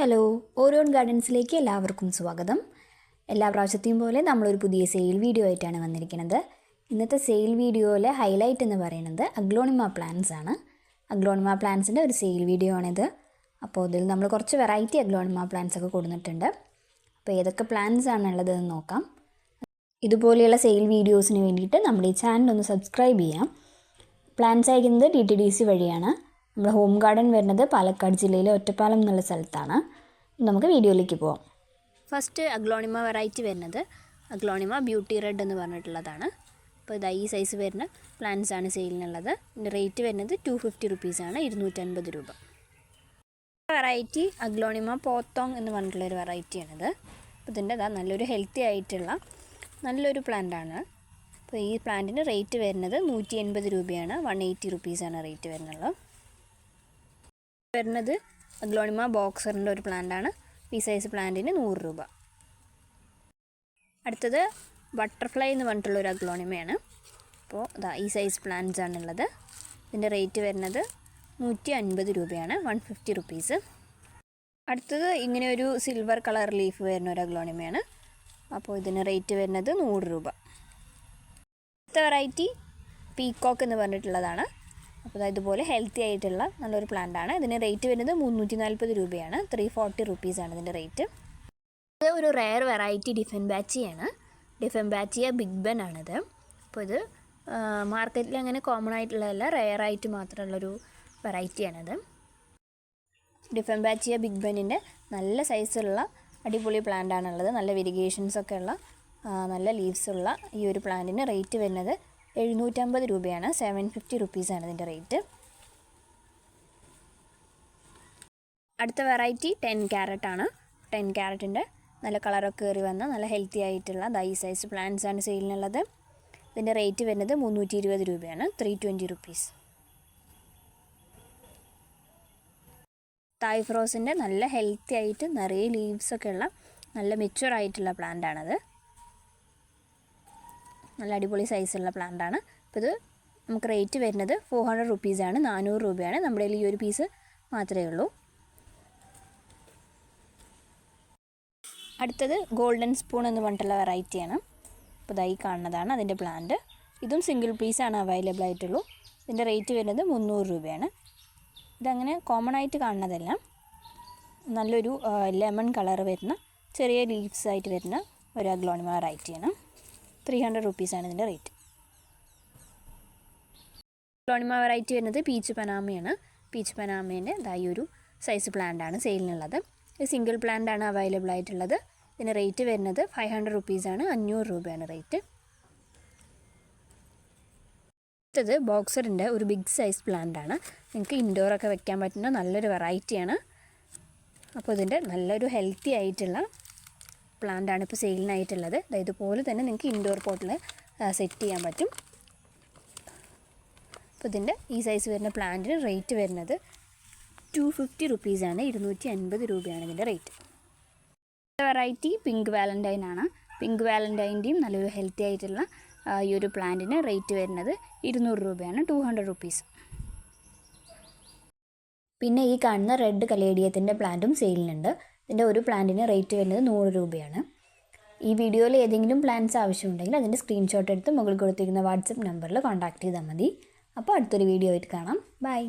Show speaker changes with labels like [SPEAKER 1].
[SPEAKER 1] Hello, ഓരോൺ ഗാർഡൻസിലേക്ക് എല്ലാവർക്കും സ്വാഗതം. എല്ലാ പ്രാവശ്യത്തെയും പോലെ നമ്മളൊരു പുതിയ സെയിൽ വീഡിയോ ആയിട്ടാണ് വന്നിരിക്കുന്നത്. ഇന്നത്തെ സെയിൽ വീഡിയോയിലെ ഹൈലൈറ്റ് എന്ന് പറയുന്നത് അഗ്ലോണിമ പ്ലാന്റ്സ് ആണ്. അഗ്ലോണിമ പ്ലാന്റ്സിൻ്റെ ഒരു സെയിൽ വീഡിയോ ആണിത്. അപ്പോൾ ഇതിൽ നമ്മൾ കുറച്ച് വെറൈറ്റി അഗ്ലോണിമ പ്ലാന്റ്സ് ഒക്കെ കൊടുത്തിട്ടുണ്ട്. അപ്പോൾ ഏതൊക്കെ പ്ലാന്റ്സ് ആണുള്ളതെന്ന് നോക്കാം. ഇതുപോലെയുള്ള സെയിൽ വീഡിയോസിന് വേണ്ടിയിട്ട് നമ്മുടെ ഈ ചാനൽ ഒന്ന് സബ്സ്ക്രൈബ് ചെയ്യാം. പ്ലാന്റ്സ് അയക്കുന്നത് DTDC വഴിയാണ്. നമ്മുടെ ഹോം ഗാർഡൻ വരുന്നത് പാലക്കാട് ജില്ലയിലെ ഒറ്റപ്പാലം എന്നുള്ള സ്ഥലത്താണ്. നമുക്ക് വീഡിയോയിലേക്ക് പോവാം. ഫസ്റ്റ് അഗ്ലോണിമ വെറൈറ്റി വരുന്നത് അഗ്ലോണിമ ബ്യൂട്ടി റെഡ് എന്ന് പറഞ്ഞിട്ടുള്ളതാണ്. അപ്പോൾ ഇതാ ഈ സൈസ് വരുന്ന പ്ലാന്റ്സ് ആണ് സെയിലിനുള്ളത്. ഇതിൻ്റെ റേറ്റ് വരുന്നത് 250 റുപ്പീസാണ്, 250 രൂപ. വെറൈറ്റി അഗ്ലോണിമ പോത്തോങ് എന്ന് പറഞ്ഞിട്ടുള്ളൊരു വെറൈറ്റിയാണിത്. അപ്പോൾ ഇതിൻ്റെ നല്ലൊരു ഹെൽത്തി ആയിട്ടുള്ള നല്ലൊരു പ്ലാന്റാണ്. അപ്പോൾ ഈ പ്ലാന്റിന് റേറ്റ് വരുന്നത് 180 രൂപയാണ്, 180 റുപ്പീസാണ് റേറ്റ് വരുന്നുള്ളത്. വരുന്നത് അഗ്ലോണിമ ബോക്സറിൻ്റെ ഒരു പ്ലാന്റാണ്. ഈ സൈസ് പ്ലാന്റിന് 100 രൂപ. അടുത്തത് ബട്ടർഫ്ലൈ എന്ന് പറഞ്ഞിട്ടുള്ള ഒരു അഗ്ലോണിമയാണ്. അപ്പോൾ ഈ സൈസ് പ്ലാന്റ്സ് ആണുള്ളത്. ഇതിൻ്റെ റേറ്റ് വരുന്നത് 150 രൂപയാണ്, 150 റുപ്പീസ്. അടുത്തത് ഇങ്ങനെ ഒരു സിൽവർ കളർ ലീഫ് വരുന്ന ഒരു അഗ്ലോണിമയാണ്. അപ്പോൾ ഇതിന് റേറ്റ് വരുന്നത് 100 രൂപ. അടുത്ത വെറൈറ്റി പീക്കോക്ക് എന്ന് പറഞ്ഞിട്ടുള്ളതാണ്. അപ്പോൾ ഇതുപോലെ ഹെൽത്തി ആയിട്ടുള്ള നല്ലൊരു പ്ലാന്റാണ്. ഇതിന് റേറ്റ് വരുന്നത് 340 രൂപയാണ്, 340 റുപ്പീസാണ് ഇതിൻ്റെ റേറ്റ്. ഇത് ഒരു റെയർ വെറൈറ്റി ഡിഫൻബാച്ചിയാണ്. ഡിഫൻബാച്ചിയ ബിഗ് ബെൻ ആണിത്. അപ്പോൾ ഇത് മാർക്കറ്റിൽ അങ്ങനെ കോമൺ ആയിട്ടുള്ളതല്ല, റെയർ ആയിട്ട് മാത്രമുള്ളൊരു വെറൈറ്റിയാണിത്. ഡിഫൻബാച്ചിയ ബിഗ് ബെന്നിൻ്റെ നല്ല സൈസുള്ള അടിപൊളി പ്ലാന്റാണുള്ളത്. നല്ല വെരിഗേഷൻസൊക്കെ ഉള്ള നല്ല ലീവ്സുള്ള ഈ ഒരു പ്ലാന്റിന് റേറ്റ് വരുന്നത് 750 രൂപയാണ്, 750 റുപ്പീസാണ് ഇതിൻ്റെ റേറ്റ്. അടുത്ത വെറൈറ്റി 10 ക്യാരറ്റ് ആണ്. 10 ക്യാരറ്റിൻ്റെ നല്ല കളറൊക്കെ കയറി വന്ന നല്ല ഹെൽത്തി ആയിട്ടുള്ള ഈ സൈസ് പ്ലാന്റ്സ് ആണ് സെയിലിനുള്ളത്. ഇതിൻ്റെ റേറ്റ് വരുന്നത് 320 രൂപയാണ്, 320 റുപ്പീസ്. തായ് ഫ്രോസിൻ്റെ നല്ല ഹെൽത്തി ആയിട്ട് നിറയെ ലീവ്സൊക്കെ ഉള്ള നല്ല മെച്യൂർ ആയിട്ടുള്ള പ്ലാന്റാണത്. നല്ല അടിപൊളി സൈസുള്ള പ്ലാന്റാണ്. അപ്പോൾ ഇത് നമുക്ക് റേറ്റ് വരുന്നത് 400 റുപ്പീസാണ്, 400 രൂപയാണ്. നമ്മുടെ കയ്യിൽ ഈ ഒരു പീസ് മാത്രമേ ഉള്ളൂ. അടുത്തത് ഗോൾഡൻ സ്പൂൺ എന്ന് പറഞ്ഞിട്ടുള്ള വെറൈറ്റിയാണ്. അപ്പോൾ ഇതായി കാണുന്നതാണ് അതിൻ്റെ പ്ലാന്റ്. ഇതും സിംഗിൾ പീസാണ് അവൈലബിൾ ആയിട്ടുള്ളൂ. ഇതിൻ്റെ റേറ്റ് വരുന്നത് 300 രൂപയാണ്. ഇതങ്ങനെ കോമൺ ആയിട്ട് കാണുന്നതല്ല, നല്ലൊരു ലെമൺ കളർ വരുന്ന ചെറിയ ലീവ്സ് ആയിട്ട് വരുന്ന ഒരു അഗ്ലോണിമ വെറൈറ്റിയാണ്. 300 റുപ്പീസാണ് ഇതിൻ്റെ റേറ്റ്. അഗ്ലോണിമ വെറൈറ്റി വരുന്നത് പീച്ച് പനാമയാണ്. പീച്ച് പനാമേൻ്റെ ഈ ഒരു സൈസ് പ്ലാന്റാണ് സെയിലിനുള്ളത്. ഇത് സിംഗിൾ പ്ലാന്റാണ് അവൈലബിൾ ആയിട്ടുള്ളത്. ഇതിൻ്റെ റേറ്റ് വരുന്നത് 500 റുപ്പീസാണ്, 500 രൂപയാണ് റേറ്റ്. അടുത്തത് ബോക്സറിൻ്റെ ഒരു ബിഗ് സൈസ് പ്ലാന്റാണ്. നിങ്ങൾക്ക് ഇൻഡോറൊക്കെ വെക്കാൻ പറ്റുന്ന നല്ലൊരു വെറൈറ്റിയാണ്. അപ്പോൾ ഇതിൻ്റെ നല്ലൊരു ഹെൽത്തി ആയിട്ടുള്ള പ്ലാന്റാണ് ഇപ്പോൾ സെയിലിനായിട്ടുള്ളത്. ഇതുപോലെ തന്നെ നിങ്ങൾക്ക് ഇൻഡോർ പോട്ടിൽ സെറ്റ് ചെയ്യാൻ പറ്റും. അപ്പോൾ ഇതിൻ്റെ ഈ സൈസ് വരുന്ന പ്ലാന്റിന് റേറ്റ് വരുന്നത് 250 റുപ്പീസാണ്, 250 രൂപയാണ് ഇതിൻ്റെ റേറ്റ്. വെറൈറ്റി പിങ്ക് വാലൻറ്റൈൻ ആണ്. പിങ്ക് വാലൻറ്റൈൻ്റെയും നല്ലൊരു ഹെൽത്തി ആയിട്ടുള്ള ഈ ഒരു പ്ലാന്റിന് റേറ്റ് വരുന്നത് 200 രൂപയാണ്, 200 റുപ്പീസ്. പിന്നെ ഈ കാണുന്ന റെഡ് കലേഡിയത്തിൻ്റെ പ്ലാന്റും സെയിലിനുണ്ട്. ഇതിൻ്റെ ഒരു പ്ലാന്റിന് റേറ്റ് വരുന്നത് 100 രൂപയാണ്. ഈ വീഡിയോയിൽ ഏതെങ്കിലും പ്ലാന്റ്സ് ആവശ്യമുണ്ടെങ്കിൽ അതിൻ്റെ സ്ക്രീൻഷോട്ട് എടുത്ത് മുകളിൽ കൊടുത്തിരിക്കുന്ന വാട്സപ്പ് നമ്പറിൽ കോൺടാക്റ്റ് ചെയ്താൽ മതി. അപ്പോൾ അടുത്തൊരു വീഡിയോ ആയിട്ട് കാണാം. ബൈ.